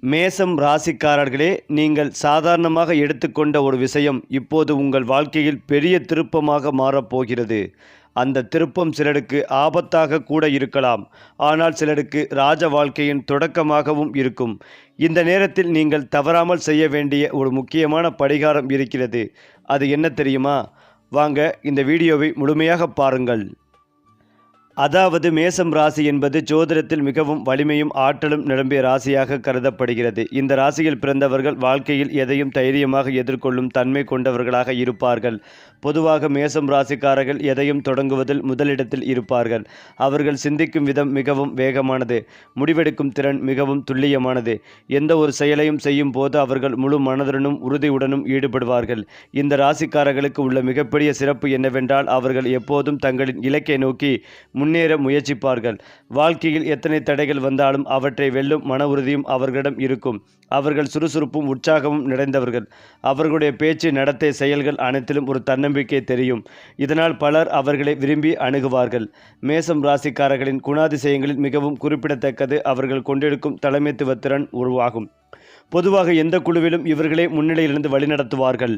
மேசம் ராசிக்காரர்களே, நீங்கள் சாதாரணமாக எடுத்துக்கொண்ட ஒரு விஷயம் இப்போது உங்கள் வாழ்க்கையில் பெரிய திருப்பமாக மாறப்போகிறது. அந்த திருப்பம் சிலருக்கு ஆபத்தாக கூட இருக்கலாம். ஆனால் சிலருக்கு ராஜ வாழ்க்கையின் தொடக்கமாகவும் இருக்கும். இந்த நேரத்தில் நீங்கள் தவறாமல் செய்ய வேண்டிய ஒரு முக்கியமான பரிகாரம் இருக்கிறது. அது என்ன தெரியுமா? வாங்க இந்த வீடியோவை முழுமையாக பாருங்கள். அதாவது மேசம் ராசி என்பது ஜோதிடத்தில் மிகவும் வலிமையும் ஆற்றலும் நிரம்பிய ராசியாக கருதப்படுகிறது. இந்த ராசியில் பிறந்தவர்கள் வாழ்க்கையில் எதையும் தைரியமாக எதிர்கொள்ளும் தன்மை கொண்டவர்களாக இருப்பார்கள். பொதுவாக மேசம் ராசிக்காரர்கள் எதையும் தொடங்குவதில் முதலிடத்தில் இருப்பார்கள். அவர்கள் சிந்திக்கும் விதம் மிகவும் வேகமானது. முடிவெடுக்கும் திறன் மிகவும் துல்லியமானது. எந்த ஒரு செயலையும் செய்யும் போது அவர்கள் முழு மனதுடனும் உறுதியுடனும் ஈடுபடுவார்கள். இந்த ராசிக்காரர்களுக்கு உள்ள மிகப்பெரிய சிறப்பு என்னவென்றால் அவர்கள் எப்போதும் தங்களின் இலக்கை நோக்கி முன்னேற முயற்சிப்பார்கள். வாழ்க்கையில் எத்தனை தடைகள் வந்தாலும் அவற்றை வெல்லும் மன உறுதியும் அவர்களிடம் இருக்கும். அவர்கள் சுறுசுறுப்பும் உற்சாகமும் நிறைந்தவர்கள். அவர்களுடைய பேச்சு, நடத்தை, செயல்கள் அனைத்திலும் ஒரு தன்னம்பிக்கை தெரியும். இதனால் பலர் அவர்களை விரும்பி அணுகுவார்கள். மேசம் ராசிக்காரர்களின் குணாதிசயங்களில் மிகவும் குறிப்பிடத்தக்கது அவர்கள் கொண்டிருக்கும் தலைமைத்துவ திறன் உருவாகும். பொதுவாக எந்த குழுவிலும் இவர்களே முன்னிலையிலிருந்து வழிநடத்துவார்கள்.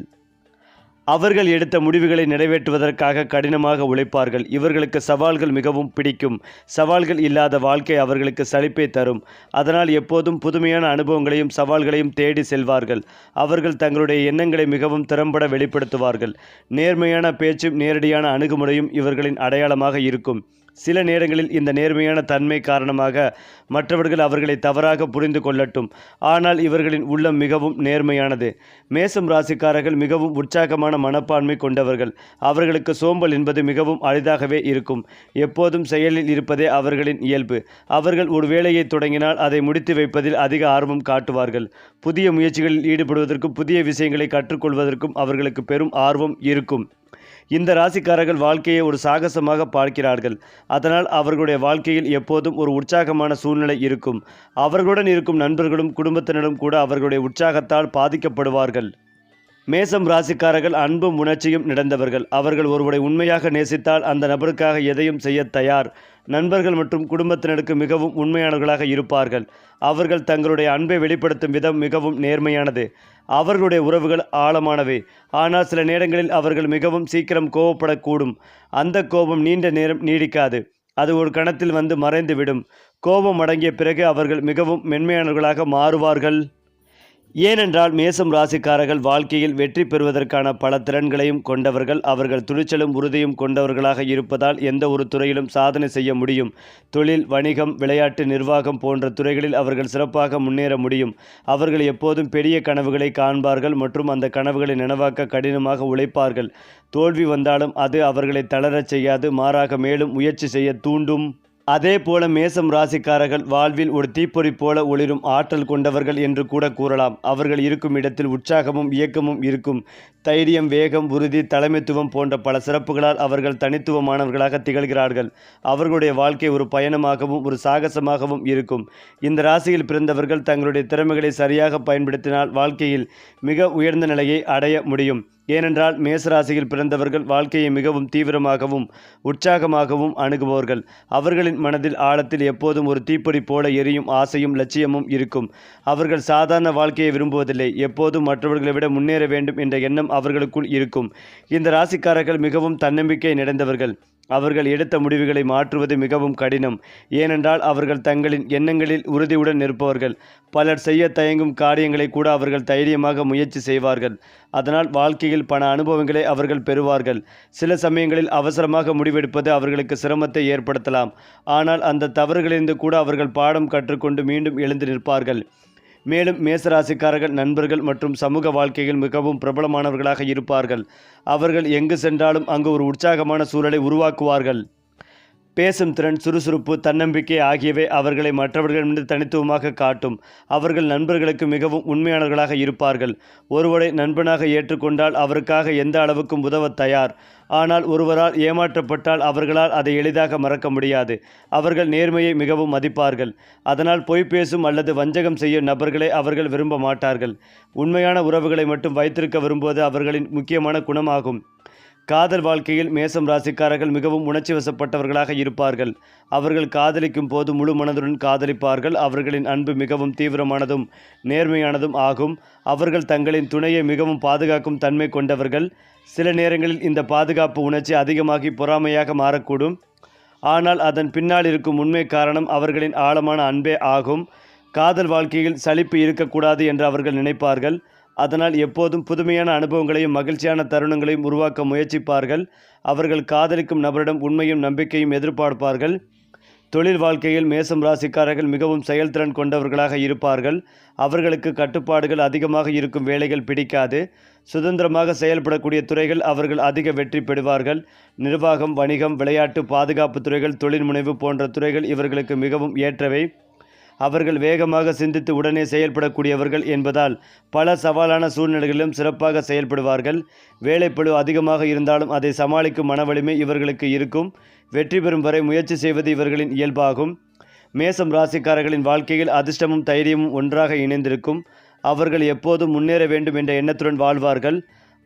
அவர்கள் எடுத்த முடிவுகளை நிறைவேற்றுவதற்காக கடினமாக உழைப்பார்கள். இவர்களுக்கு சவால்கள் மிகவும் பிடிக்கும். சவால்கள் இல்லாத வாழ்க்கை அவர்களுக்கு சலிப்பை தரும். அதனால் எப்போதும் புதுமையான அனுபவங்களையும் சவால்களையும் தேடி செல்வார்கள். அவர்கள் தங்களுடைய எண்ணங்களை மிகவும் திறம்பட வெளிப்படுத்துவார்கள். நேர்மையான பேச்சும் நேரடியான அணுகுமுறையும் இவர்களின் அடையாளமாக இருக்கும். சில நேரங்களில் இந்த நேர்மையான தன்மை காரணமாக மற்றவர்கள் அவர்களை தவறாக புரிந்து கொள்ளட்டும். ஆனால் இவர்களின் உள்ளம் மிகவும் நேர்மையானது. மேசம் ராசிக்காரர்கள் மிகவும் உற்சாகமான மனப்பான்மை கொண்டவர்கள். அவர்களுக்கு சோம்பல் என்பது மிகவும் அரிதாகவே இருக்கும். எப்போதும் செயலில் இருப்பதே அவர்களின் இயல்பு. அவர்கள் ஒரு வேலையை தொடங்கினால் அதை முடித்து வைப்பதில் அதிக ஆர்வம் காட்டுவார்கள். புதிய முயற்சிகளில் ஈடுபடுவதற்கும் புதிய விஷயங்களை கற்றுக்கொள்வதற்கும் அவர்களுக்கு பெரும் ஆர்வம் இருக்கும். இந்த ராசிக்காரர்கள் வாழ்க்கையை ஒரு சாகசமாக பார்க்கிறார்கள். அதனால் அவர்களுடைய வாழ்க்கையில் எப்போதும் ஒரு உற்சாகமான சூழ்நிலை இருக்கும். அவர்களுடன் இருக்கும் நண்பர்களும் குடும்பத்தினரும் கூட அவர்களுடைய உற்சாகத்தால் பாதிக்கப்படுவார்கள். மேசம் ராசிக்காரர்கள் அன்பும் உணர்ச்சியும் நிறைந்தவர்கள். அவர்கள் ஒருவரை உண்மையாக நேசித்தால் அந்த நபருக்காக எதையும் செய்ய தயார். நண்பர்கள் மற்றும் குடும்பத்தினருக்கு மிகவும் உண்மையானவர்களாக இருப்பார்கள். அவர்கள் தங்களுடைய அன்பை வெளிப்படுத்தும் விதம் மிகவும் நேர்மையானது. அவர்களுடைய உறவுகள் ஆழமானவை. ஆனால் சில நேரங்களில் அவர்கள் மிகவும் சீக்கிரம் கோபப்படக்கூடும். அந்த கோபம் நீண்ட நேரம் நீடிக்காது. அது ஒரு கணத்தில் வந்து மறைந்துவிடும். கோபம் அடங்கிய பிறகு அவர்கள் மிகவும் மென்மையானவர்களாக மாறுவார்கள். ஏனென்றால் மேசம் ராசிக்காரர்கள் வாழ்க்கையில் வெற்றி பெறுவதற்கான பல திறன்களையும் கொண்டவர்கள். அவர்கள் துணிச்சலும் உறுதியும் கொண்டவர்களாக இருப்பதால் எந்த ஒரு துறையிலும் சாதனை செய்ய முடியும். தொழில், வணிகம், விளையாட்டு, நிர்வாகம் போன்ற துறைகளில் அவர்கள் சிறப்பாக முன்னேற முடியும். அவர்கள் எப்போதும் பெரிய கனவுகளை காண்பார்கள் மற்றும் அந்த கனவுகளை நனவாக்க கடினமாக உழைப்பார்கள். தோல்வி வந்தாலும் அது அவர்களை தளரச் செய்யாது, மாறாக மேலும் முயற்சி செய்ய தூண்டும். அதே போல மேசம் ராசிக்காரர்கள் வாழ்வில் ஒரு தீப்பொறி போல ஒளிரும் ஆற்றல் கொண்டவர்கள் என்று கூட கூறலாம். அவர்கள் இருக்கும் இடத்தில் உற்சாகமும் இயக்கமும் இருக்கும். தைரியம், வேகம், உறுதி, தலைமைத்துவம் போன்ற பல சிறப்புகளால் அவர்கள் தனித்துவமானவர்களாக திகழ்கிறார்கள். அவர்களுடைய வாழ்க்கை ஒரு பயணமாகவும் ஒரு சாகசமாகவும் இருக்கும். இந்த ராசியில் பிறந்தவர்கள் தங்களுடைய திறமைகளை சரியாக பயன்படுத்தினால் வாழ்க்கையில் மிக உயர்ந்த நிலையை அடைய முடியும். ஏனென்றால் மேசராசியில் பிறந்தவர்கள் வாழ்க்கையை மிகவும் தீவிரமாகவும் உற்சாகமாகவும் அணுகுபவர்கள். அவர்களின் மனதில் ஆழத்தில் எப்போதும் ஒரு தீப்பொறி போல எரியும் ஆசையும் லட்சியமும் இருக்கும். அவர்கள் சாதாரண வாழ்க்கையை விரும்புவதில்லை. எப்போதும் மற்றவர்களை விட முன்னேற வேண்டும் என்ற எண்ணம் அவர்களுக்குள் இருக்கும். இந்த ராசிக்காரர்கள் மிகவும் தன்னம்பிக்கை நிறைந்தவர்கள். அவர்கள் எடுத்த முடிவுகளை மாற்றுவது மிகவும் கடினம். ஏனென்றால் அவர்கள் தங்களின் எண்ணங்களில் உறுதியுடன் நிற்பவர்கள். பலர் செய்ய தயங்கும் காரியங்களை கூட அவர்கள் தைரியமாக முயற்சி செய்வார்கள். அதனால் வாழ்க்கையில் பல அனுபவங்களை அவர்கள் பெறுவார்கள். சில சமயங்களில் அவசரமாக முடிவெடுப்பது அவர்களுக்கு சிரமத்தை ஏற்படுத்தலாம். ஆனால் அந்த தவறுகளிலிருந்து கூட அவர்கள் பாடம் கற்றுக்கொண்டு மீண்டும் எழுந்து நிற்பார்கள். மேலும் மேசராசிக்காரர்கள் நண்பர்கள் மற்றும் சமூக வாழ்க்கையில் மிகவும் பிரபலமானவர்களாக இருப்பார்கள். அவர்கள் எங்கு சென்றாலும் அங்கு ஒரு உற்சாகமான சூழலை உருவாக்குவார்கள். பேசும் திறன், சுறுசுறுப்பு, தன்னம்பிக்கை ஆகியவை அவர்களை மற்றவர்களிடமிருந்து தனித்துவமாக காட்டும். அவர்கள் நண்பர்களுக்கு மிகவும் உண்மையானவர்களாக இருப்பார்கள். ஒருவரை நண்பனாக ஏற்றுக்கொண்டால் அவருக்காக எந்த அளவுக்கும் உதவ தயார். ஆனால் ஒருவரால் ஏமாற்றப்பட்டால் அவர்களால் அதை எளிதாக மறக்க முடியாது. அவர்கள் நேர்மையை மிகவும் மதிப்பார்கள். அதனால் பொய் பேசும் அல்லது வஞ்சகம் செய்யும் நபர்களை அவர்கள் விரும்ப மாட்டார்கள். உண்மையான உறவுகளை மட்டும் வைத்திருக்க விரும்புவது அவர்களின் முக்கியமான குணமாகும். காதல் வாழ்க்கையில் மேசம் ராசிக்காரர்கள் மிகவும் உணர்ச்சி வசப்பட்டவர்களாக இருப்பார்கள். அவர்கள் காதலிக்கும் போது முழு மனதுடன் காதலிப்பார்கள். அவர்களின் அன்பு மிகவும் தீவிரமானதும் நேர்மையானதும் ஆகும். அவர்கள் தங்களின் துணையை மிகவும் பாதுகாக்கும் தன்மை கொண்டவர்கள். சில நேரங்களில் இந்த பாதுகாப்பு உணர்ச்சி அதிகமாகி பொறாமையாக மாறக்கூடும். ஆனால் அதன் பின்னால் இருக்கும் உண்மை காரணம் அவர்களின் ஆழமான அன்பே ஆகும். காதல் வாழ்க்கையில் சலிப்பு இருக்கக்கூடாது என்று அவர்கள் நினைப்பார்கள். அதனால் எப்போதும் புதுமையான அனுபவங்களையும் மகிழ்ச்சியான தருணங்களையும் உருவாக்க முயற்சிப்பார்கள். அவர்கள் காதலிக்கும் நபரிடம் உண்மையும் நம்பிக்கையும் எதிர்பார்ப்பார்கள். தொழில் வாழ்க்கையில் மேசம் ராசிக்காரர்கள் மிகவும் செயல்திறன் கொண்டவர்களாக இருப்பார்கள். அவர்களுக்கு கட்டுப்பாடுகள் அதிகமாக இருக்கும் வேலைகள் பிடிக்காது. சுதந்திரமாக செயல்படக்கூடிய துறைகள் அவர்கள் அதிக வெற்றி பெறுவார்கள். நிர்வாகம், வணிகம், விளையாட்டு, பாதுகாப்பு துறைகள், தொழில் முனைவு போன்ற துறைகள் இவர்களுக்கு மிகவும் ஏற்றவை. அவர்கள் வேகமாக சிந்தித்து உடனே செயல்படக்கூடியவர்கள் என்பதால் பல சவாலான சூழ்நிலைகளிலும் சிறப்பாக செயல்படுவார்கள். வேலைப்பளு அதிகமாக இருந்தாலும் அதை சமாளிக்கும் மன வலிமை இவர்களுக்கு இருக்கும். வெற்றி பெறும் வரை முயற்சி செய்வது இவர்களின் இயல்பாகும். மேசம் ராசிக்காரர்களின் வாழ்க்கையில் அதிர்ஷ்டமும் தைரியமும் ஒன்றாக இணைந்திருக்கும். அவர்கள் எப்போதும் முன்னேற வேண்டும் என்ற எண்ணத்துடன் வாழ்வார்கள்.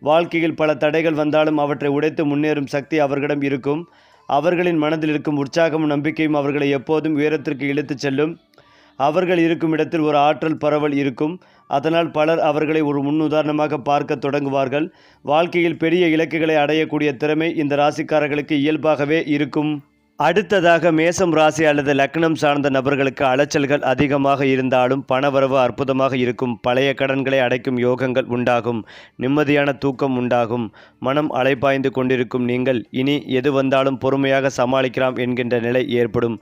வாழ்க்கையில் பல தடைகள் வந்தாலும் அவற்றை உடைத்து முன்னேறும் சக்தி அவர்களிடம் இருக்கும். அவர்களின் மனதில் இருக்கும் உற்சாகமும் நம்பிக்கையும் அவர்களை எப்போதும் உயரத்திற்கு இழுத்துச் செல்லும். அவர்கள் இருக்கும் இடத்தில் ஒரு ஆற்றல் பரவல் இருக்கும். அதனால் பலர் அவர்களை ஒரு முன்னுதாரணமாக பார்க்க தொடங்குவார்கள். வாழ்க்கையில் பெரிய இலக்குகளை அடையக்கூடிய திறமை இந்த ராசிக்காரர்களுக்கு இயல்பாகவே இருக்கும். அடுத்ததாக மேசம் ராசி அல்லது லக்னம் சார்ந்த நபர்களுக்கு அலைச்சல்கள் அதிகமாக இருந்தாலும் பணவரவு அற்புதமாக இருக்கும். பழைய கடன்களை அடைக்கும் யோகங்கள் உண்டாகும். நிம்மதியான தூக்கம் உண்டாகும். மனம் அலைபாய்ந்து கொண்டிருக்கும் நீங்கள் இனி எது வந்தாலும் பொறுமையாக சமாளிக்கலாம் என்கின்ற நிலை ஏற்படும்.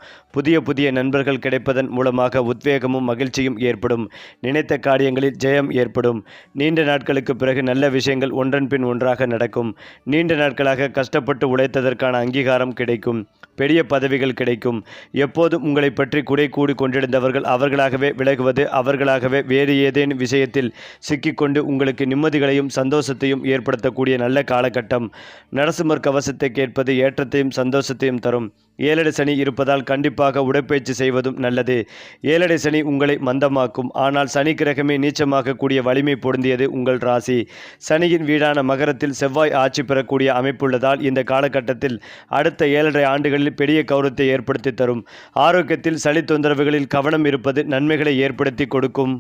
புதிய நண்பர்கள் கிடைப்பதன் மூலமாக உத்வேகமும் மகிழ்ச்சியும் ஏற்படும். நினைத்த காரியங்களில் ஜெயம் ஏற்படும். நீண்ட நாட்களுக்கு பிறகு நல்ல விஷயங்கள் ஒன்றன் பின் ஒன்றாக நடக்கும். நீண்ட நாட்களாக கஷ்டப்பட்டு உழைத்ததற்கான அங்கீகாரம் கிடைக்கும். பெரிய பதவிகள் கிடைக்கும். எப்போதும் உங்களை பற்றி குறை கூடி கொண்டிருந்தவர்கள் அவர்களாகவே விலகுவது, அவர்களாகவே வேறு ஏதேனும் விஷயத்தில் சிக்கிக்கொண்டு உங்களுக்கு நிம்மதிகளையும் சந்தோஷத்தையும் ஏற்படுத்தக்கூடிய நல்ல காலகட்டம். நரசிம்மர் கவசத்தை கேட்பது ஏற்றத்தையும் சந்தோஷத்தையும் தரும். ஏழரை சனி இருப்பதால் கண்டிப்பாக உடற்பயிற்சி செய்வதும் நல்லது. ஏழரை சனி உங்களை மந்தமாக்கும். ஆனால் சனி கிரகமே நீச்சமாக கூடிய வலிமை பொருந்தியது உங்கள் ராசி. சனியின் வீடான மகரத்தில் செவ்வாய் ஆட்சி பெறக்கூடிய அமைப்புள்ளதால் இந்த காலகட்டத்தில் அடுத்த 7.5 ஆண்டுகளில் பெரிய கௌரவத்தை ஏற்படுத்தி தரும். ஆரோக்கியத்தில் சளி தொந்தரவுகளில் கவனம் இருப்பது நன்மைகளை ஏற்படுத்தி கொடுக்கும்.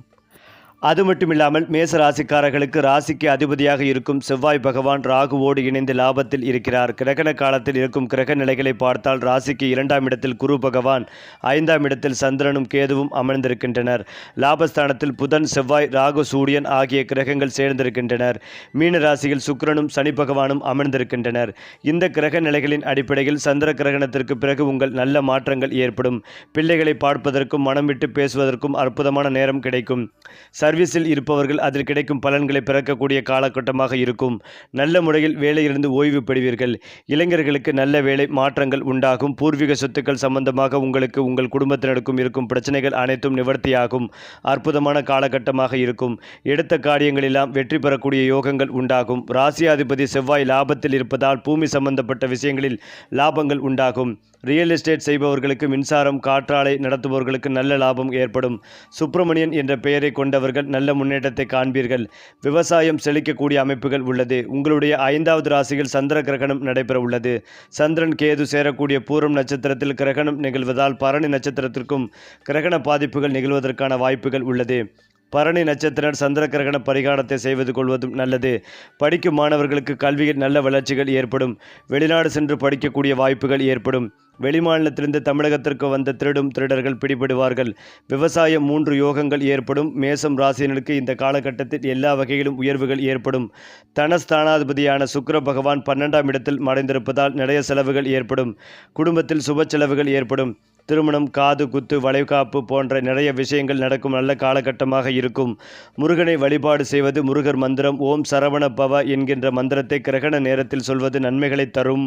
அது மட்டுமில்லாமல் மேச ராசிக்காரர்களுக்கு ராசிக்கு அதிபதியாக இருக்கும் செவ்வாய் பகவான் ராகுவோடு இணைந்து லாபத்தில் இருக்கிறார். கிரகண காலத்தில் இருக்கும் கிரக நிலைகளை பார்த்தால் ராசிக்கு 2ஆம் இடத்தில் குரு பகவான், 5ஆம் இடத்தில் சந்திரனும் கேதுவும் அமர்ந்திருக்கின்றனர். லாபஸ்தானத்தில் புதன், செவ்வாய், ராகு, சூரியன் ஆகிய கிரகங்கள் சேர்ந்திருக்கின்றனர். மீன ராசியில் சுக்கிரனும் சனி பகவானும் அமர்ந்திருக்கின்றனர். இந்த கிரக நிலைகளின் அடிப்படையில் சந்திர கிரகணத்திற்கு பிறகு உங்கள் நல்ல மாற்றங்கள் ஏற்படும். பிள்ளைகளை பார்ப்பதற்கும் மனம் விட்டு பேசுவதற்கும் அற்புதமான நேரம் கிடைக்கும். சர்வீஸில் இருப்பவர்கள் அதில் கிடைக்கும் பலன்களை பிறக்கக்கூடிய காலகட்டமாக இருக்கும். நல்ல முறையில் வேலையிலிருந்து ஓய்வு பெறுவீர்கள். இளைஞர்களுக்கு நல்ல வேலை மாற்றங்கள் உண்டாகும். பூர்வீக சொத்துக்கள் சம்பந்தமாக உங்களுக்கு உங்கள் குடும்பத்தினருக்கும் இருக்கும் பிரச்சனைகள் அனைத்தும் நிவர்த்தியாகும். அற்புதமான காலகட்டமாக இருக்கும். எடுத்த காரியங்களெல்லாம் வெற்றி பெறக்கூடிய யோகங்கள் உண்டாகும். ராசியாதிபதி செவ்வாய் லாபத்தில் இருப்பதால் பூமி சம்பந்தப்பட்ட விஷயங்களில் லாபங்கள் உண்டாகும். ரியல் எஸ்டேட் செய்பவர்களுக்கு, மின்சாரம், காற்றாலை நடத்துபவர்களுக்கு நல்ல லாபம் ஏற்படும். சுப்பிரமணியன் என்ற பெயரை கொண்டவர்கள் நல்ல முன்னேற்றத்தை காண்பீர்கள். விவசாயம் செழிக்கக்கூடிய அமைப்புகள் உள்ளது. உங்களுடைய 5வது ராசியில் சந்திர கிரகணம் நடைபெற உள்ளது. சந்திரன் கேது சேரக்கூடிய பூரம் நட்சத்திரத்தில் கிரகணம் நிகழ்வதால் பரணி நட்சத்திரத்திற்கும் கிரகண பாதிப்புகள் நிகழ்வதற்கான வாய்ப்புகள் உள்ளது. பரணி நட்சத்திரர் சந்திர கிரகண பரிகாரத்தை செய்வது கொள்வதும் நல்லது. படிக்கும் மாணவர்களுக்கு கல்வியில் நல்ல வளர்ச்சிகள் ஏற்படும். வெளிநாடு சென்று படிக்கக்கூடிய வாய்ப்புகள் ஏற்படும். வெளிமாநிலத்திலிருந்து தமிழகத்திற்கு வந்த திருடர்கள் பிடிபடுவார்கள். விவசாயம் 3 யோகங்கள் ஏற்படும். மேசம் ராசியினருக்கு இந்த காலகட்டத்தில் எல்லா வகையிலும் உயர்வுகள் ஏற்படும். தனஸ்தானாதிபதியான சுக்கிர பகவான் 12ஆம் இடத்தில் மறைந்திருப்பதால் நிறைய செலவுகள் ஏற்படும். குடும்பத்தில் சுப செலவுகள் ஏற்படும். திருமணம், காது குத்து, வளைகாப்பு போன்ற நிறைய விஷயங்கள் நடக்கும் நல்ல காலகட்டமாக இருக்கும். முருகனை வழிபாடு செய்வது, முருகர் மந்திரம் ஓம் சரவண பவ என்கின்ற மந்திரத்தை கிரகண நேரத்தில் சொல்வது நன்மைகளை தரும்.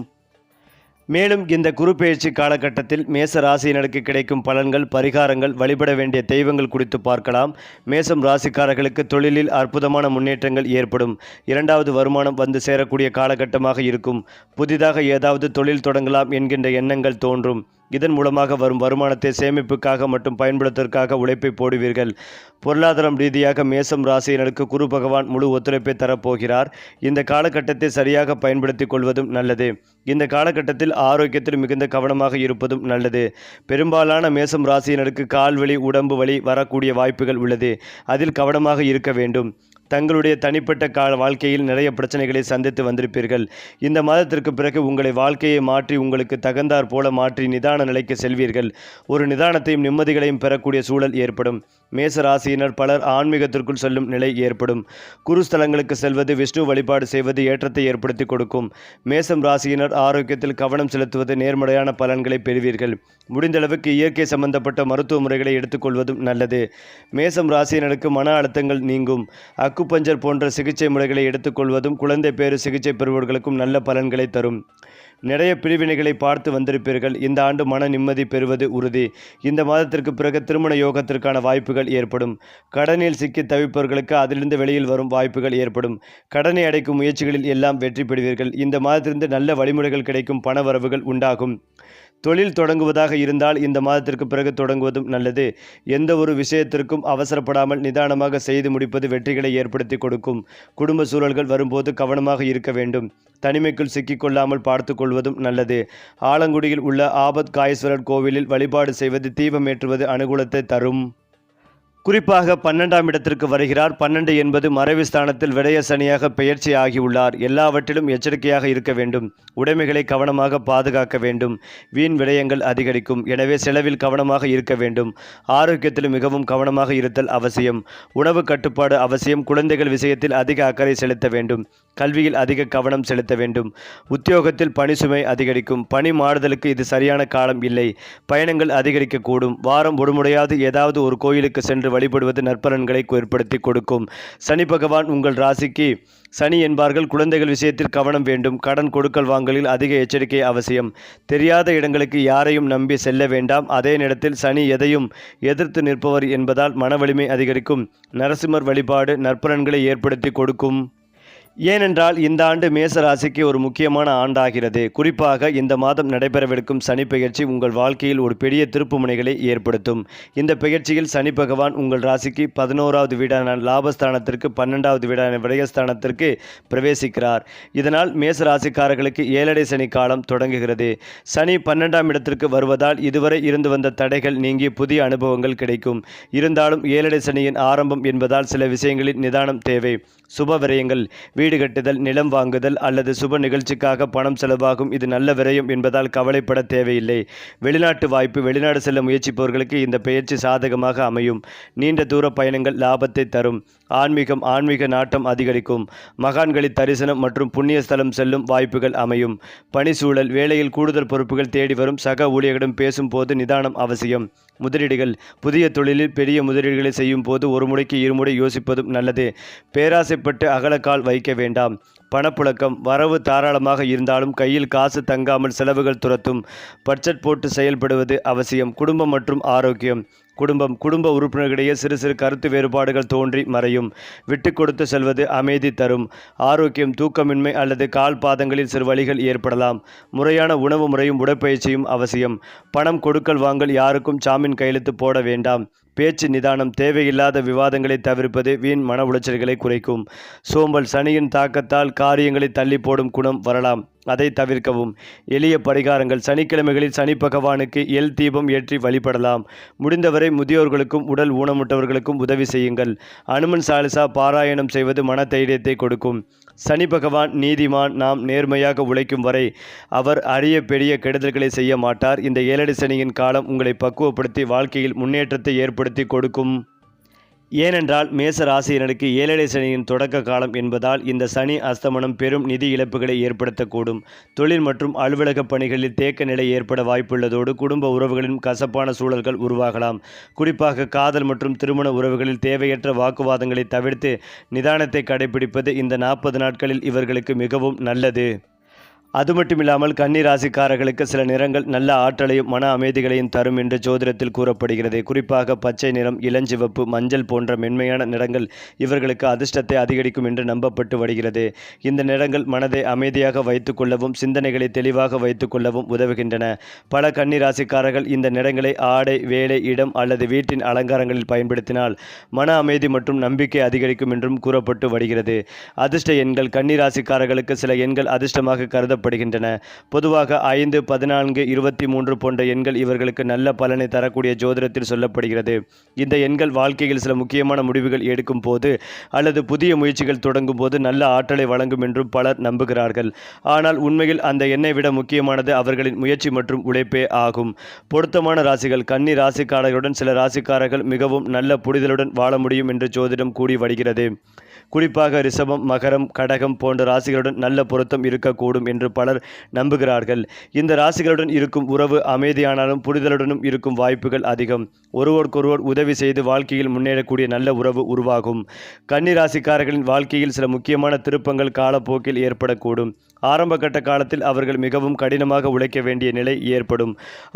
மேலும் இந்த குரு பெயர்ச்சி காலகட்டத்தில் மேச ராசியினருக்கு கிடைக்கும் பலன்கள், பரிகாரங்கள், வழிபட வேண்டிய தெய்வங்கள் குறித்து பார்க்கலாம். மேசம் ராசிக்காரர்களுக்கு தொழிலில் அற்புதமான முன்னேற்றங்கள் ஏற்படும். 2வது வருமானம் வந்து சேரக்கூடிய காலகட்டமாக இருக்கும். புதிதாக ஏதாவது தொழில் தொடங்கலாம் என்கின்ற எண்ணங்கள் தோன்றும். இதன் மூலமாக வரும் வருமானத்தை சேமிப்புக்காக மற்றும் பயன்படுத்துவதற்காக உழைப்பை போடுவீர்கள். பொருளாதாரம் ரீதியாக மேசம் ராசியினருக்கு குரு பகவான் முழு ஒத்துழைப்பை தரப்போகிறார். இந்த காலகட்டத்தை சரியாக பயன்படுத்திக் கொள்வதும் நல்லது. இந்த காலகட்டத்தில் ஆரோக்கியத்தில் மிகுந்த கவனமாக இருப்பதும் நல்லது. பெரும்பாலான மேசம் ராசியினருக்கு கால்வலி, உடம்பு வலி வரக்கூடிய வாய்ப்புகள் உள்ளது. அதில் கவனமாக இருக்க வேண்டும். தங்களுடைய தனிப்பட்ட வாழ்க்கையில் நிறைய பிரச்சனைகளை சந்தித்து வந்திருப்பீர்கள். இந்த மாதத்திற்கு பிறகு உங்களை வாழ்க்கையை மாற்றி உங்களுக்கு தகுந்தாற் போல மாற்றி நிதான நிலைக்கு செல்வீர்கள். ஒரு நிதானத்தையும் நிம்மதிகளையும் பெறக்கூடிய சூழல் ஏற்படும். மேச ராசியினர் பலர் ஆன்மீகத்திற்குள் செல்லும் நிலை ஏற்படும். குருஸ்தலங்களுக்கு செல்வது, விஷ்ணு வழிபாடு செய்வது ஏற்றத்தை ஏற்படுத்தி கொடுக்கும். மேசம் ராசியினர் ஆரோக்கியத்தில் கவனம் செலுத்துவது நேர்மறையான பலன்களை பெறுவீர்கள். முடிந்தளவுக்கு இயற்கை சம்பந்தப்பட்ட மருத்துவ முறைகளை எடுத்துக்கொள்வதும் நல்லது. மேசம் ராசியினருக்கு மன அழுத்தங்கள் நீங்கும். அக்குபஞ்சர் போன்ற சிகிச்சை முறைகளை எடுத்துக்கொள்வதும் குழந்தை பேறு சிகிச்சை பெறுபவர்களுக்கும் நல்ல பலன்களை தரும். நிறைய பிரிவினைகளை பார்த்து வந்திருப்பீர்கள். இந்த ஆண்டு மன நிம்மதி பெறுவது உறுதி. இந்த மாதத்திற்கு பிறகு திருமண யோகத்திற்கான வாய்ப்புகள் ஏற்படும். கடனில் சிக்கி தவிப்பவர்களுக்கு அதிலிருந்து வெளியில் வரும் வாய்ப்புகள் ஏற்படும். கடனை அடைக்கும் முயற்சிகளில் எல்லாம் வெற்றி பெறுவீர்கள். இந்த மாதத்திலிருந்து நல்ல வழிமுறைகள் கிடைக்கும். பண வரவுகள் உண்டாகும். தொழில் தொடங்குவதாக இருந்தால் இந்த மாதத்திற்கு பிறகு தொடங்குவதும் நல்லது. எந்த ஒரு விஷயத்திற்கும் அவசரப்படாமல் நிதானமாக செய்து முடிப்பது வெற்றிகளை ஏற்படுத்தி கொடுக்கும். குடும்ப சூழல்கள் வரும்போது கவனமாக இருக்க வேண்டும். தனிமைக்குள் சிக்கிக்கொள்ளாமல் பார்த்து கொள்வதும் நல்லது. ஆலங்குடியில் உள்ள ஆபத் காயேஸ்வரர் கோவிலில் வழிபாடு செய்வது, தீபம் ஏற்றுவது அனுகூலத்தை தரும். குறிப்பாக 12ஆம் இடத்திற்கு வருகிறார். 12 என்பது மறைவு ஸ்தானத்தில் விடய சனியாக பெயர்ச்சி ஆகியுள்ளார். எல்லாவற்றிலும் எச்சரிக்கையாக இருக்க வேண்டும். உடைமைகளை கவனமாக பாதுகாக்க வேண்டும். வீண் விடயங்கள் அதிகரிக்கும். எனவே செலவில் கவனமாக இருக்க வேண்டும். ஆரோக்கியத்தில் மிகவும் கவனமாக இருத்தல் அவசியம். உணவு கட்டுப்பாடு அவசியம். குழந்தைகள் விஷயத்தில் அதிக அக்கறை செலுத்த வேண்டும். கல்வியில் அதிக கவனம் செலுத்த வேண்டும். உத்தியோகத்தில் பணி சுமை அதிகரிக்கும். பணி மாறுதலுக்கு இது சரியான காலம் இல்லை. பயணங்கள் அதிகரிக்கக்கூடும். வாரம் ஒருமுறையாவது ஏதாவது ஒரு கோயிலுக்கு சென்று வழிபடுவது நற்பலன்களை ஏற்படுத்தி கொடுக்கும். சனி பகவான் உங்கள் ராசிக்கு சனி என்பார்கள். குழந்தைகள் விஷயத்தில் கவனம் வேண்டும். கடன் கொடுக்கல் வாங்கலில் அதிக எச்சரிக்கை அவசியம். தெரியாத இடங்களுக்கு யாரையும் நம்பி செல்ல வேண்டாம். அதே நேரத்தில் சனி எதையும் எதிர்த்து நிற்பவர் என்பதால் மன வலிமை அதிகரிக்கும். நரசிம்மர் வழிபாடு நற்பலன்களை ஏற்படுத்தி கொடுக்கும். ஏனென்றால் இந்த ஆண்டு மேச ராசிக்கு ஒரு முக்கியமான ஆண்டாகிறது. குறிப்பாக இந்த மாதம் நடைபெறவிருக்கும் சனி பெயர்ச்சி உங்கள் வாழ்க்கையில் ஒரு பெரிய திருப்புமுனைகளை ஏற்படுத்தும். இந்த பெயர்ச்சியில் சனி பகவான் உங்கள் ராசிக்கு 11வது வீடான லாபஸ்தானத்திற்கு 12வது வீடான விரயஸ்தானத்திற்கு பிரவேசிக்கிறார். இதனால் மேச ராசிக்காரர்களுக்கு ஏழரை சனி காலம் தொடங்குகிறது. சனி 12ஆம் இடத்திற்கு வருவதால் இதுவரை இருந்து வந்த தடைகள் நீங்கி புதிய அனுபவங்கள் கிடைக்கும். இருந்தாலும் ஏழரை சனியின் ஆரம்பம் என்பதால் சில விஷயங்களில் நிதானம் தேவை. சுப விரயங்கள், வீடு கட்டுதல், நிலம் வாங்குதல் அல்லது சுப நிகழ்ச்சிக்காக பணம் செலவாகும். இது நல்ல விரயம் என்பதால் கவலைப்பட தேவையில்லை. வெளிநாட்டு வாய்ப்பு, வெளிநாடு செல்ல முயற்சிப்பவர்களுக்கு இந்த பெயர்ச்சி சாதகமாக அமையும். நீண்ட தூர பயணங்கள் லாபத்தை தரும். ஆன்மீக நாட்டம் அதிகரிக்கும். மகான்களின் தரிசனம் மற்றும் புண்ணிய ஸ்தலம் செல்லும் வாய்ப்புகள் அமையும். பணிச்சூழல், வேலையில் கூடுதல் பொறுப்புகள் தேடி வரும். சக ஊழியர்களிடம் பேசும் போது நிதானம் அவசியம். முதலீடுகள், புதிய தொழிலில் பெரிய முதலீடுகளை செய்யும் போது ஒரு முறைக்கு இருமுறை யோசிப்பதும் நல்லது. பேராசைப்பட்டு அகலக்கால் வைக்க வேண்டாம். பணப்புழக்கம், வரவு தாராளமாக இருந்தாலும் கையில் காசு தங்காமல் செலவுகள் துரத்தும். பட்ஜெட் போட்டு செயல்படுவது அவசியம். குடும்பம் மற்றும் ஆரோக்கியம். குடும்ப உறுப்பினர்களிடையே சிறு சிறு கருத்து வேறுபாடுகள் தோன்றி மறையும். விட்டு கொடுத்து செல்வது அமைதி தரும். ஆரோக்கியம், தூக்கமின்மை அல்லது கால் பாதங்களில் சிறு வலிகள் ஏற்படலாம். முறையான உணவு முறையும் உடற்பயிற்சியும் அவசியம். பணம் கொடுக்கல் வாங்கல் யாருக்கும் ஜாமீன் கையெழுத்து போட வேண்டாம். பேச்சு நிதானம். தேவையில்லாத விவாதங்களை தவிர்ப்பது வீண் மன உளைச்சல்களை குறைக்கும். சோம்பல், சனியின் தாக்கத்தால் காரியங்களை தள்ளி போடும் குணம் வரலாம். அதை தவிர்க்கவும். எளிய பரிகாரங்கள். சனிக்கிழமைகளில் சனி பகவானுக்கு எல் தீபம் ஏற்றி வழிபடலாம். முடிந்தவரை முதியோர்களுக்கும் உடல் ஊனமுற்றவர்களுக்கும் உதவி செய்யுங்கள். அனுமன் சாலிசா பாராயணம் செய்வது மன தைரியத்தை கொடுக்கும். சனி பகவான் நீதிமான். நாம் நேர்மையாக உழைக்கும் வரை அவர் அரிய பெரிய கெடுதல்களை செய்ய மாட்டார். இந்த ஏழரை சனியின் காலம் உங்களை பக்குவப்படுத்தி வாழ்க்கையில் முன்னேற்றத்தை ஏற்படுத்தி கொடுக்கும். ஏனென்றால் மேச ராசியினருக்கு ஏழரை சனியின் தொடக்க காலம் என்பதால் இந்த சனி அஸ்தமனம் பெரும் நிதி இழப்புகளை ஏற்படுத்தக்கூடும். தொழில் மற்றும் அலுவலக பணிகளில் தேக்க நிலை ஏற்பட வாய்ப்புள்ளதோடு குடும்ப உறவுகளின் கசப்பான சூழல்கள் உருவாகலாம். குறிப்பாக காதல் மற்றும் திருமண உறவுகளில் தேவையற்ற வாக்குவாதங்களை தவிர்த்து நிதானத்தை கடைபிடிப்பது இந்த 40 நாட்களில் இவர்களுக்கு மிகவும் நல்லது. அது மட்டும் இல்லாமல் கன்னி ராசிக்காரர்களுக்கு சில நிறங்கள் நல்ல ஆற்றலையும் மன அமைதிகளையும் தரும் என்று ஜோதிடத்தில் கூறப்படுகிறது. குறிப்பாக பச்சை நிறம், இளஞ்சிவப்பு, மஞ்சள் போன்ற மென்மையான நிறங்கள் இவர்களுக்கு அதிர்ஷ்டத்தை அதிகரிக்கும் என்று நம்பப்பட்டு வருகிறது. இந்த நிறங்கள் மனதை அமைதியாக வைத்துக் கொள்ளவும் சிந்தனைகளை தெளிவாக வைத்துக் கொள்ளவும் உதவுகின்றன. பல கன்னி ராசிக்காரர்கள் இந்த நிறங்களை ஆடை, வேலை, இடம் அல்லது வீட்டின் அலங்காரங்களில் பயன்படுத்தினால் மன அமைதி மற்றும் நம்பிக்கை அதிகரிக்கும் என்றும் கூறப்பட்டு வருகிறது. அதிர்ஷ்ட எண்கள் கன்னி ராசிக்காரர்களுக்கு சில எண்கள் அதிர்ஷ்டமாக கருதப்படுகின்றன. பொதுவாக 5, 14, 23 போன்ற எண்கள் இவர்களுக்கு நல்ல பலனை தரக்கூடிய ஜோதிடத்தில் சொல்லப்படுகிறது. இந்த எண்கள் வாழ்க்கையில் சில முக்கியமான முடிவுகள் எடுக்கும் போது அல்லது புதிய முயற்சிகள் தொடங்கும் போது நல்ல ஆற்றலை வழங்கும் என்றும் பலர் நம்புகிறார்கள். ஆனால் உண்மையில் அந்த எண்ணை விட முக்கியமானது அவர்களின் முயற்சி மற்றும் உழைப்பே ஆகும். பொருத்தமான ராசிகள் கன்னி ராசிக்காரர்களுடன் சில ராசிக்காரர்கள் மிகவும் நல்ல புரிதலுடன் வாழ முடியும் என்று ஜோதிடம் கூறி வருகிறது. குறிப்பாக ரிஷபம், மகரம், கடகம் போன்ற ராசிகளுடன் நல்ல பொருத்தம் இருக்கக்கூடும் என்று பலர் நம்புகிறார்கள். இந்த ராசிகளுடன் இருக்கும் உறவு அமைதியானாலும் புரிதலுடனும் இருக்கும் வாய்ப்புகள் அதிகம். ஒருவருக்கொருவர் உதவி செய்து வாழ்க்கையில் முன்னேறக்கூடிய நல்ல உறவு உருவாகும். கன்னி ராசிக்காரர்களின் வாழ்க்கையில் சில முக்கியமான திருப்பங்கள் காலப்போக்கில் ஏற்படக்கூடும். ஆரம்ப கட்ட காலத்தில் அவர்கள் மிகவும் கடினமாக உழைக்க வேண்டிய நிலை ஏற்படும்.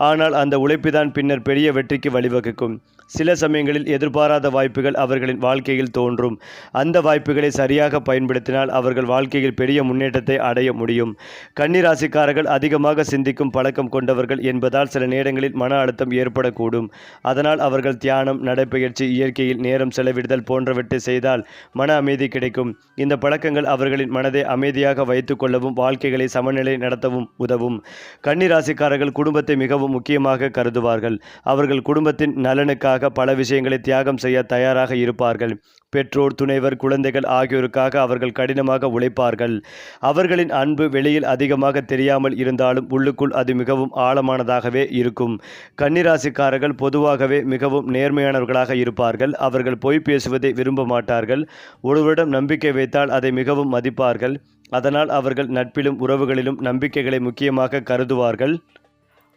ஆனால் அந்த உழைப்புதான் பின்னர் பெரிய வெற்றிக்கு வழிவகுக்கும். சில சமயங்களில் எதிர்பாராத வாய்ப்புகள் அவர்களின் வாழ்க்கையில் தோன்றும். அந்த வாய்ப்புகளை சரியாக பயன்படுத்தினால் அவர்கள் வாழ்க்கையில் பெரிய முன்னேற்றத்தை அடைய முடியும். கன்னி ராசிக்காரர்கள் அதிகமாக சிந்திக்கும் பழக்கம் கொண்டவர்கள் என்பதால் சில நேரங்களில் மன அழுத்தம் ஏற்படக்கூடும். அதனால் அவர்கள் தியானம், நடைப்பயிற்சி, இயற்கையில் நேரம் செலவிடுதல் போன்றவற்றை செய்தால் மன அமைதி கிடைக்கும். இந்த பழக்கங்கள் அவர்களின் மனதை அமைதியாக வைத்துக் கொள்ளவும் வாழ்க்கைகளை சமநிலை நடத்தவும் உதவும். கன்னி ராசிக்காரர்கள் குடும்பத்தை மிகவும் முக்கியமாக கருதுவார்கள். அவர்கள் குடும்பத்தின் நலனுக்காக பல விஷயங்களை தியாகம் செய்ய தயாராக இருப்பார்கள். பெற்றோர், துணைவர், குழந்தைகள் ஆகியோருக்காக அவர்கள் கடினமாக உழைப்பார்கள். அவர்களின் அன்பு வெளியில் அதிகமாக தெரியாமல் இருந்தாலும் உள்ளுக்குள் அது மிகவும் ஆழமானதாகவே இருக்கும். கன்னிராசிக்காரர்கள் பொதுவாகவே மிகவும் நேர்மையானவர்களாக இருப்பார்கள். அவர்கள் பொய் பேசுவதை விரும்ப மாட்டார்கள். ஒருவரிடம் நம்பிக்கை வைத்தால் அதை மிகவும் மதிப்பார்கள். அதனால் அவர்கள் நட்பிலும் உறவுகளிலும் நம்பிக்கைகளை முக்கியமாக கருதுவார்கள்.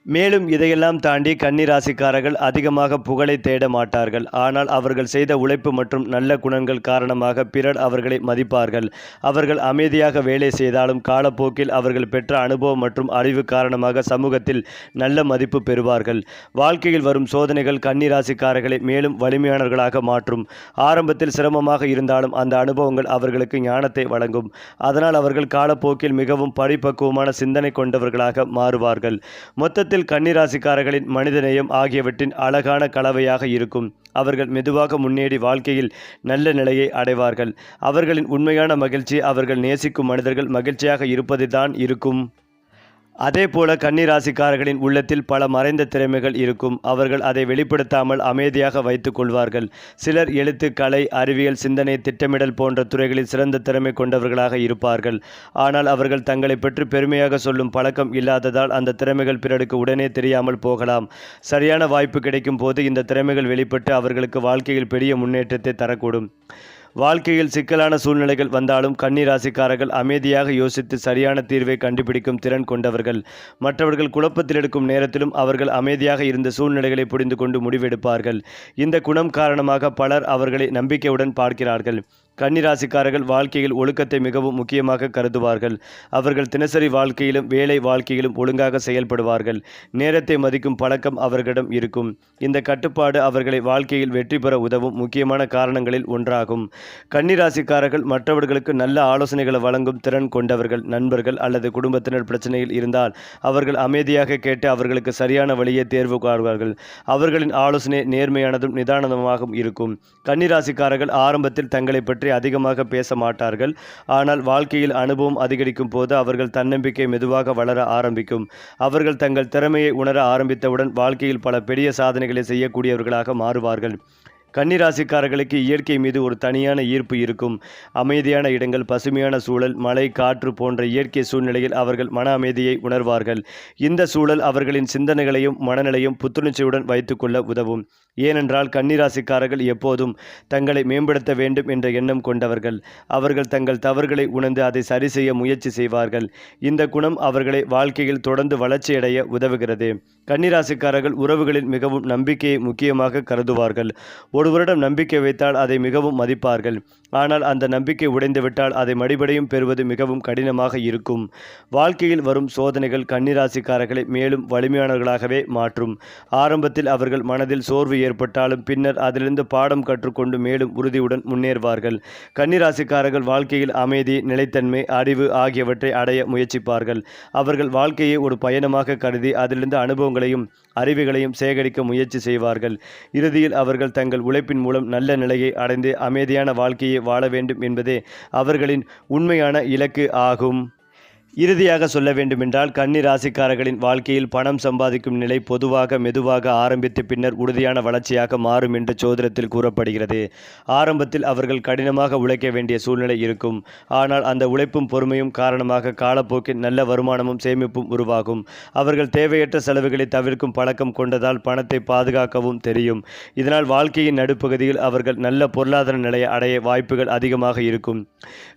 மேலும் இதையெல்லாம் தாண்டி கன்னி ராசிக்காரர்கள் அதிகமாக புகழை தேட மாட்டார்கள். ஆனால் அவர்கள் செய்த உழைப்பு மற்றும் நல்ல குணங்கள் காரணமாக பிறர் அவர்களை மதிப்பார்கள். அவர்கள் அமைதியாக வேலை செய்தாலும் காலப்போக்கில் அவர்கள் பெற்ற அனுபவம் மற்றும் அறிவு காரணமாக சமூகத்தில் நல்ல மதிப்பு பெறுவார்கள். வாழ்க்கையில் வரும் சோதனைகள் கன்னி ராசிக்காரர்களை மேலும் வலிமையானவர்களாக மாற்றும். ஆரம்பத்தில் சிரமமாக இருந்தாலும் அந்த அனுபவங்கள் அவர்களுக்கு ஞானத்தை வழங்கும். அதனால் அவர்கள் காலப்போக்கில் மிகவும் பரிபக்குவமான சிந்தனை கொண்டவர்களாக மாறுவார்கள். மொத்தத்தில் கன்னி ராசிக்காரர்களின் மனிதநேயம் ஆகியவற்றின் அழகான கலவையாக இருக்கும். அவர்கள் மெதுவாக முன்னேறி வாழ்க்கையில் நல்ல நிலையை அடைவார்கள். அவர்களின் உண்மையான மகிழ்ச்சி அவர்கள் நேசிக்கும் மனிதர்கள் மகிழ்ச்சியாக இருப்பதுதான் இருக்கும். அதேபோல கன்னி ராசிக்காரர்களின் உள்ளத்தில் பல மறைந்த திறமைகள் இருக்கும். அவர்கள் அதை வெளிப்படுத்தாமல் அமைதியாக வைத்துக் கொள்வார்கள். சிலர் எழுத்து, கலை, அறிவியல், சிந்தனை, திட்டமிடல் போன்ற துறைகளில் சிறந்த திறமை கொண்டவர்களாக இருப்பார்கள். ஆனால் அவர்கள் தங்களை பற்றி பெருமையாக சொல்லும் பழக்கம் இல்லாததால் அந்த திறமைகள் பிறருக்கு உடனே தெரியாமல் போகலாம். சரியான வாய்ப்பு கிடைக்கும் போது இந்த திறமைகள் வெளிப்பட்டு அவர்களுக்கு வாழ்க்கையில் பெரிய முன்னேற்றத்தை தரக்கூடும். வாழ்க்கையில் சிக்கலான சூழ்நிலைகள் வந்தாலும் கன்னி ராசிக்காரர்கள் அமைதியாக யோசித்து சரியான தீர்வை கண்டுபிடிக்கும் திறன் கொண்டவர்கள். மற்றவர்கள் குழப்பத்தில் எடுக்கும் நேரத்திலும் அவர்கள் அமைதியாக இருந்த சூழ்நிலைகளை புரிந்து கொண்டு முடிவெடுப்பார்கள். இந்த குணம் காரணமாக பலர் அவர்களை நம்பிக்கையுடன் பார்க்கிறார்கள். கன்னி ராசிக்காரர்கள் வாழ்க்கையில் ஒழுக்கத்தை மிகவும் முக்கியமாக கருதுவார்கள். அவர்கள் தினசரி வாழ்க்கையிலும் வேலை வாழ்க்கையிலும் ஒழுங்காக செயல்படுவார்கள். நேரத்தை மதிக்கும் பழக்கம் அவர்களிடம் இருக்கும். இந்த கட்டுப்பாடு அவர்களை வாழ்க்கையில் வெற்றி பெற உதவும் முக்கியமான காரணங்களில் ஒன்றாகும். கன்னி ராசிக்காரர்கள் மற்றவர்களுக்கு நல்ல ஆலோசனைகளை வழங்கும் திறன் கொண்டவர்கள். நண்பர்கள் அல்லது குடும்பத்தினர் பிரச்சனையில் இருந்தால் அவர்கள் அமைதியாக கேட்டு அவர்களுக்கு சரியான வழியை தேர்வு காண்பார்கள். அவர்களின் ஆலோசனை நேர்மையானதும் நிதானமாகவும் இருக்கும். கன்னி ராசிக்காரர்கள் ஆரம்பத்தில் தங்களை பற்றி அதிகமாக பேச மாட்டார்கள். ஆனால் வாழ்க்கையில் அனுபவம் அதிகரிக்கும் போது அவர்கள் தன்னம்பிக்கை மெதுவாக வளர ஆரம்பிக்கும். அவர்கள் தங்கள் திறமையை உணர ஆரம்பித்தவுடன் வாழ்க்கையில் பல பெரிய சாதனைகளை செய்யக்கூடியவர்களாக மாறுவார்கள். கன்னி ராசிக்காரர்களுக்கு இயற்கை மீது ஒரு தனியான ஈர்ப்பு இருக்கும். அமைதியான இடங்கள், பசுமையான சூழல், மழை, காற்று போன்ற இயற்கை சூழ்நிலையில் அவர்கள் மன அமைதியை உணர்வார்கள். இந்த சூழல் அவர்களின் சிந்தனைகளையும் மனநிலையும் புத்துணர்ச்சியுடன் வைத்துக்கொள்ள உதவும். ஏனென்றால் கன்னி ராசிக்காரர்கள் எப்போதும் தங்களை மேம்படுத்த வேண்டும் என்ற எண்ணம் கொண்டவர்கள். அவர்கள் தங்கள் தவறுகளை உணர்ந்து அதை சரி செய்ய முயற்சி செய்வார்கள். இந்த குணம் அவர்களை வாழ்க்கையில் தொடர்ந்து வளர்ச்சியடைய உதவுகிறது. கன்னி ராசிக்காரர்கள் உறவுகளில் மிகவும் நம்பிக்கையை முக்கியமாக கருதுவார்கள். ஒரு வருடம் நம்பிக்கை வைத்தால் அதை மிகவும் மதிப்பார்கள். ஆனால் அந்த நம்பிக்கை உடைந்துவிட்டால் அதை மறுபடியும் பெறுவது மிகவும் கடினமாக இருக்கும். வாழ்க்கையில் வரும் சோதனைகள் கன்னிராசிக்காரர்களை மேலும் வலிமையானவர்களாகவே மாற்றும். ஆரம்பத்தில் அவர்கள் மனதில் சோர்வு ஏற்பட்டாலும் பின்னர் அதிலிருந்து பாடம் கற்றுக்கொண்டு மேலும் உறுதியுடன் முன்னேறுவார்கள். கன்னிராசிக்காரர்கள் வாழ்க்கையில் அமைதி, நிலைத்தன்மை, அறிவு ஆகியவற்றை அடைய முயற்சிப்பார்கள். அவர்கள் வாழ்க்கையை ஒரு பயணமாக கருதி அதிலிருந்து அனுபவங்களையும் அறிவுகளையும் சேகரிக்க முயற்சி செய்வார்கள். இறுதியில் அவர்கள் தங்கள் உழைப்பின் மூலம் நல்ல நிலையை அடைந்து அமைதியான வாழ்க்கையை வாழ வேண்டும் என்பதே அவர்களின் உண்மையான இலக்கு ஆகும். இறுதியாக சொல்ல வேண்டுமென்றால் கன்னி ராசிக்காரர்களின் வாழ்க்கையில் பணம் சம்பாதிக்கும் நிலை பொதுவாக மெதுவாக ஆரம்பித்து பின்னர் உறுதியான வளர்ச்சியாக மாறும் என்று ஜோதிடத்தில் கூறப்படுகிறது. ஆரம்பத்தில் அவர்கள் கடினமாக உழைக்க வேண்டிய சூழ்நிலை இருக்கும். ஆனால் அந்த உழைப்பும் பொறுமையும் காரணமாக காலப்போக்கில் நல்ல வருமானமும் சேமிப்பும் உருவாகும். அவர்கள் தேவையற்ற செலவுகளை தவிர்க்கும் பழக்கம் கொண்டதால் பணத்தை பாதுகாக்கவும் தெரியும். இதனால் வாழ்க்கையின் நடுப்பகுதியில் அவர்கள் நல்ல பொருளாதார நிலையை அடைய வாய்ப்புகள் அதிகமாக இருக்கும்.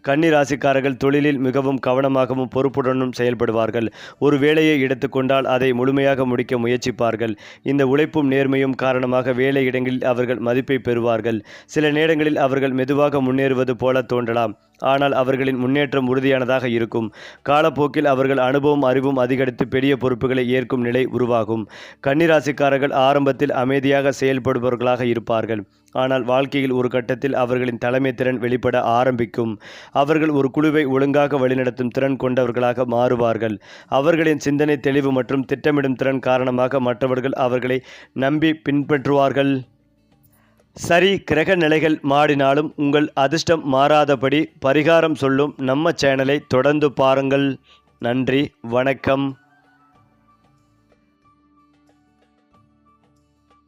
கன்னி ராசிக்காரர்கள் தொழிலில் மிகவும் கவனமாகவும் பொறுப்புடனும் செயல்படுவார்கள். ஒரு வேலையை எடுத்துக்கொண்டால் அதை முழுமையாக முடிக்க முயற்சிப்பார்கள். இந்த உழைப்பும் நேர்மையும் காரணமாக வேலை இடங்களில் அவர்கள் மதிப்பை பெறுவார்கள். சில நேரங்களில் அவர்கள் மெதுவாக முன்னேறுவது போல தோன்றலாம். ஆனால் அவர்களின் முன்னேற்றம் உறுதியானதாக இருக்கும். காலப்போக்கில் அவர்கள் அனுபவம் அறிவும் அதிகரித்து பெரிய பொறுப்புகளை ஏற்கும் நிலை உருவாகும். கன்னிராசிக்காரர்கள் ஆரம்பத்தில் அமைதியாக செயல்படுபவர்களாக இருப்பார்கள். ஆனால் வாழ்க்கையில் ஒரு கட்டத்தில் அவர்களின் தலைமை திறன் வெளிப்பட ஆரம்பிக்கும். அவர்கள் ஒரு குழுவை ஒழுங்காக வழிநடத்தும் திறன் கொண்டவர்களாக மாறுவார்கள். அவர்களின் சிந்தனை தெளிவு மற்றும் திட்டமிடும் திறன் காரணமாக மற்றவர்கள் அவர்களை நம்பி பின்பற்றுவார்கள். சரி, கிரக நிலைகள் மாறினாலும் உங்கள் அதிர்ஷ்டம் மாறாதபடி பரிகாரம் சொல்லும் நம்ம சேனலை தொடர்ந்து பாருங்கள். நன்றி, வணக்கம்.